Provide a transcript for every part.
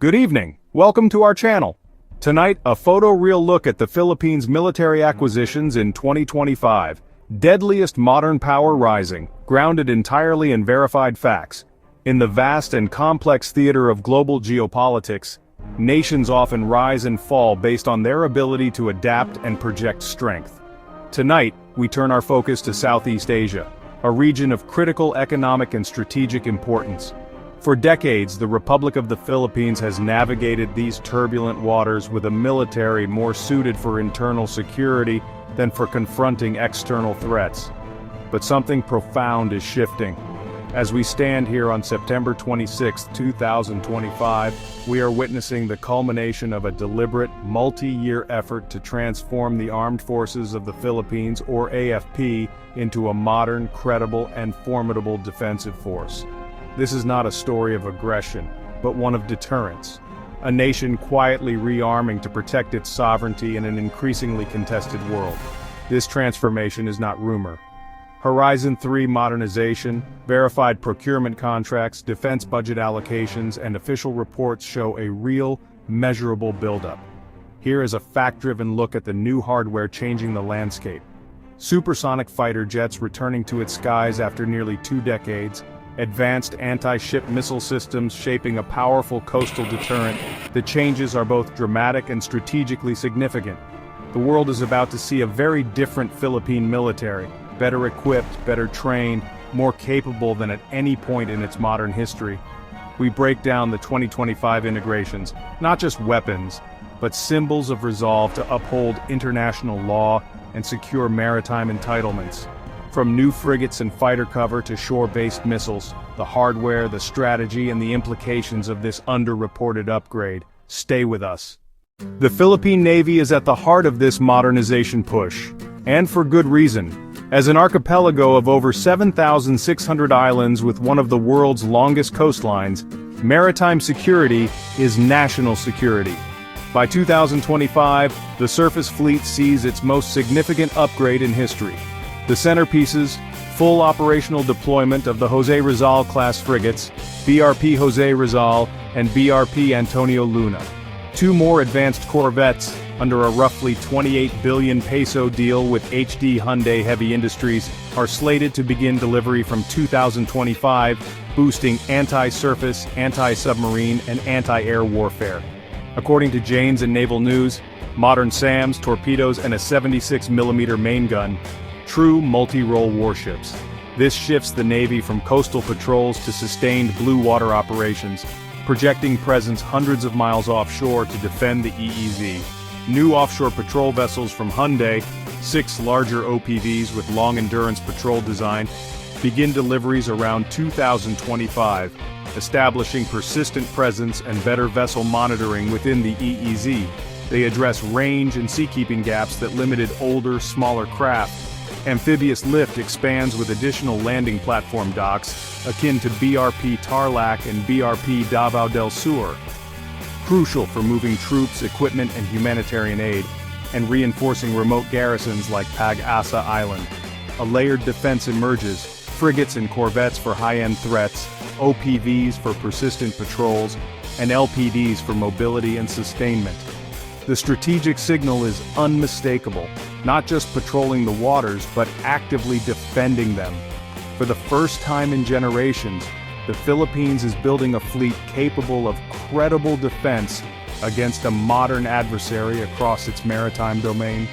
Good evening. Welcome to our channel. Tonight, a photo-real look at the Philippines' military acquisitions in 2025. Deadliest modern power rising, grounded entirely in verified facts. In the vast and complex theater of global geopolitics, nations often rise and fall based on their ability to adapt and project strength. Tonight, we turn our focus to Southeast Asia, a region of critical economic and strategic importance. For decades, the Republic of the Philippines has navigated these turbulent waters with a military more suited for internal security than for confronting external threats. But something profound is shifting. As we stand here on September 26, 2025, we are witnessing the culmination of a deliberate, multi-year effort to transform the Armed Forces of the Philippines, or AFP, into a modern, credible, and formidable defensive force. This is not a story of aggression, but one of deterrence. A nation quietly rearming to protect its sovereignty in an increasingly contested world. This transformation is not rumor. Horizon 3 modernization, verified procurement contracts, defense budget allocations, and official reports show a real, measurable buildup. Here is a fact-driven look at the new hardware changing the landscape. Supersonic fighter jets returning to its skies after nearly 2 decades, advanced anti-ship missile systems shaping a powerful coastal deterrent. The changes are both dramatic and strategically significant. The world is about to see a very different Philippine military, better equipped, better trained, more capable than at any point in its modern history. We break down the 2025 integrations, not just weapons, but symbols of resolve to uphold international law and secure maritime entitlements. From new frigates and fighter cover to shore-based missiles, the hardware, the strategy, and the implications of this underreported upgrade. Stay with us. The Philippine Navy is at the heart of this modernization push, and for good reason. As an archipelago of over 7,600 islands with one of the world's longest coastlines, maritime security is national security. By 2025, the surface fleet sees its most significant upgrade in history. The centerpieces, full operational deployment of the Jose Rizal-class frigates, BRP Jose Rizal and BRP Antonio Luna. 2 more advanced corvettes, under a roughly 28 billion peso deal with HD Hyundai Heavy Industries, are slated to begin delivery from 2025, boosting anti-surface, anti-submarine, and anti-air warfare. According to Janes and Naval News, modern SAMs, torpedoes, and a 76mm main gun. True multi-role warships. This shifts the Navy from coastal patrols to sustained blue water operations, projecting presence hundreds of miles offshore to defend the EEZ. New offshore patrol vessels from Hyundai, 6 larger OPVs with long-endurance patrol design, begin deliveries around 2025, establishing persistent presence and better vessel monitoring within the EEZ. They address range and seakeeping gaps that limited older, smaller craft. Amphibious lift expands with additional landing platform docks, akin to BRP Tarlac and BRP Davao del Sur. Crucial for moving troops, equipment, and humanitarian aid, and reinforcing remote garrisons like Pag-asa Island. A layered defense emerges, frigates and corvettes for high-end threats, OPVs for persistent patrols, and LPDs for mobility and sustainment. The strategic signal is unmistakable, not just patrolling the waters, but actively defending them. For the first time in generations, the Philippines is building a fleet capable of credible defense against a modern adversary across its maritime domain.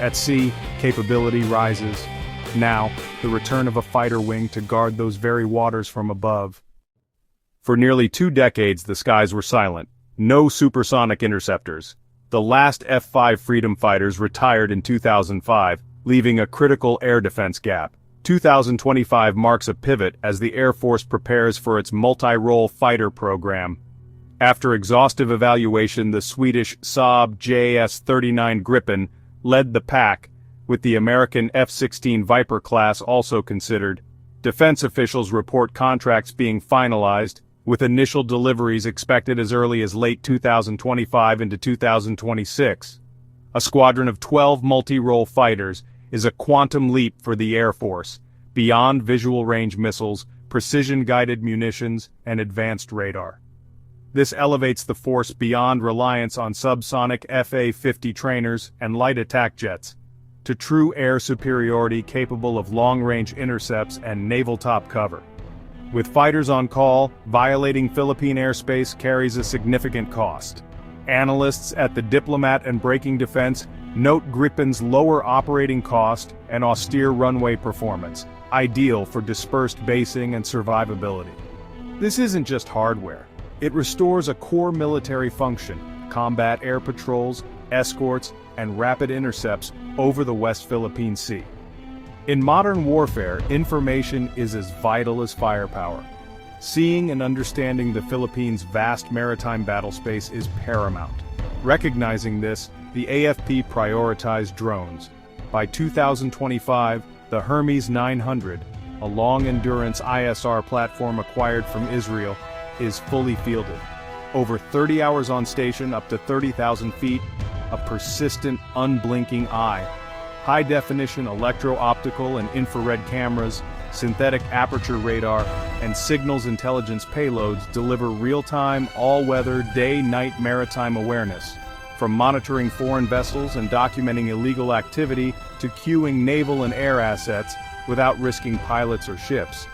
At sea, capability rises. Now, the return of a fighter wing to guard those very waters from above. For nearly 2 decades, the skies were silent. No supersonic interceptors. The last F-5 Freedom fighters retired in 2005, leaving a critical air defense gap. 2025 marks a pivot as the Air Force prepares for its multi-role fighter program. After exhaustive evaluation, the Swedish Saab JS-39 Gripen led the pack, with the American F-16 Viper class also considered. Defense officials report contracts being finalized, with initial deliveries expected as early as late 2025 into 2026. A squadron of 12 multi-role fighters is a quantum leap for the Air Force, beyond visual range missiles, precision-guided munitions, and advanced radar. This elevates the force beyond reliance on subsonic FA-50 trainers and light attack jets, to true air superiority capable of long-range intercepts and naval top cover. With fighters on call, violating Philippine airspace carries a significant cost. Analysts at the Diplomat and Braking Defense note Gripen's lower operating cost and austere runway performance, ideal for dispersed basing and survivability. This isn't just hardware. It restores a core military function: combat air patrols, escorts, and rapid intercepts over the West Philippine Sea. In modern warfare, information is as vital as firepower. Seeing and understanding the Philippines' vast maritime battlespace is paramount. Recognizing this, the AFP prioritized drones. By 2025, the Hermes 900, a long-endurance ISR platform acquired from Israel, is fully fielded. Over 30 hours on station, up to 30,000 feet, a persistent, unblinking eye. High-definition electro-optical and infrared cameras, synthetic aperture radar, and signals intelligence payloads deliver real-time, all-weather, day-night maritime awareness. From monitoring foreign vessels and documenting illegal activity to cueing naval and air assets without risking pilots or ships.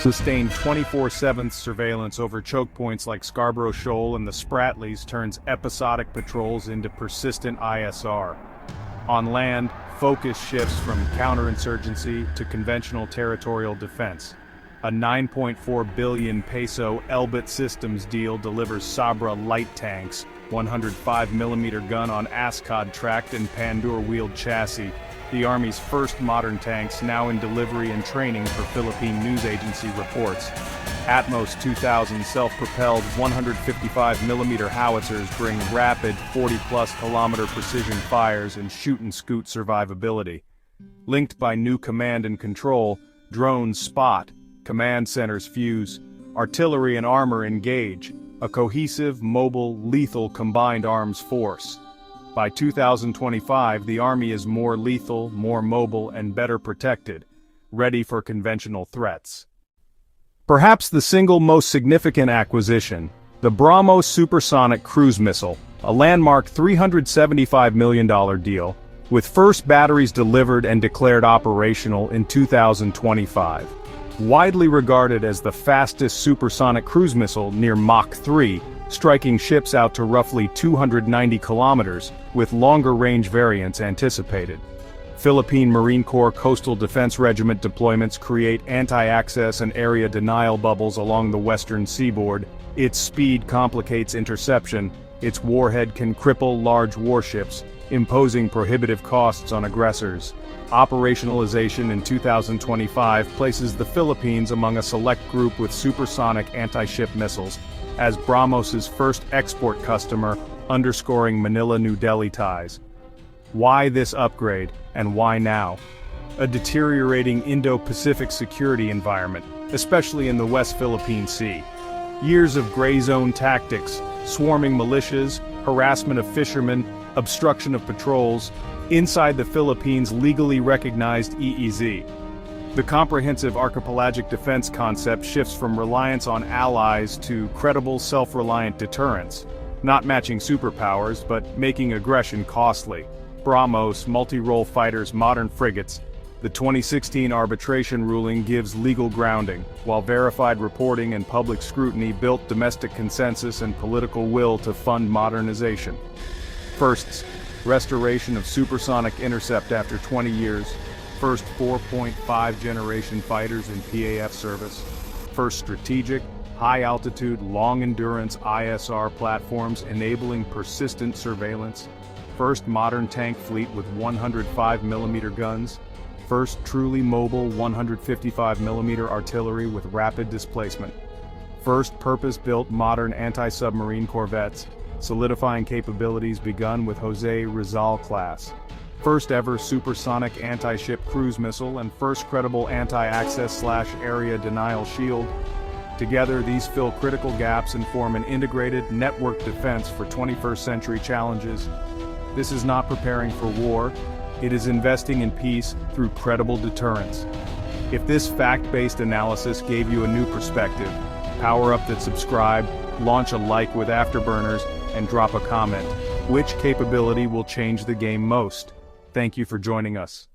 Sustained 24/7 surveillance over choke points like Scarborough Shoal and the Spratlys turns episodic patrols into persistent ISR. On land, focus shifts from counterinsurgency to conventional territorial defense. A 9.4 billion peso Elbit Systems deal delivers Sabra light tanks, 105mm gun on Ascod tracked and Pandur-wheeled chassis, the Army's first modern tanks now in delivery and training for Philippine news agency reports. Atmos 2000 self-propelled 155mm howitzers bring rapid 40-plus kilometer precision fires and shoot-and-scoot survivability. Linked by new command and control, drones spot, command centers fuse, artillery and armor engage, a cohesive, mobile, lethal combined arms force. By 2025, the Army is more lethal, more mobile, and better protected, ready for conventional threats. Perhaps the single most significant acquisition, the BrahMos supersonic cruise missile, a landmark $375 million deal, with first batteries delivered and declared operational in 2025. Widely regarded as the fastest supersonic cruise missile near Mach 3, striking ships out to roughly 290 kilometers, with longer-range variants anticipated. Philippine Marine Corps Coastal Defense Regiment deployments create anti-access and area denial bubbles along the western seaboard. Its speed complicates interception, its warhead can cripple large warships, imposing prohibitive costs on aggressors. Operationalization in 2025 places the Philippines among a select group with supersonic anti-ship missiles, as BrahMos's first export customer, underscoring Manila-New Delhi ties. Why this upgrade, and why now? A deteriorating Indo-Pacific security environment, especially in the West Philippine Sea. Years of gray zone tactics, swarming militias, harassment of fishermen, obstruction of patrols, inside the Philippines' legally recognized EEZ. The comprehensive archipelagic defense concept shifts from reliance on allies to credible self-reliant deterrence, not matching superpowers but making aggression costly. BrahMos multi-role fighters, modern frigates. The 2016 arbitration ruling gives legal grounding, while verified reporting and public scrutiny built domestic consensus and political will to fund modernization. Firsts, restoration of supersonic intercept after 20 years, first 4.5 generation fighters in PAF service, first strategic, high-altitude, long-endurance ISR platforms enabling persistent surveillance, first modern tank fleet with 105mm guns, first truly mobile 155mm artillery with rapid displacement, first purpose-built modern anti-submarine corvettes, solidifying capabilities begun with Jose Rizal class, first ever supersonic anti-ship cruise missile and first credible anti-access/area denial shield. Together, these fill critical gaps and form an integrated, networked defense for 21st century challenges. This is not preparing for war, it is investing in peace through credible deterrence. If this fact-based analysis gave you a new perspective, power up that subscribe, launch a like with Afterburners, and drop a comment. Which capability will change the game most? Thank you for joining us.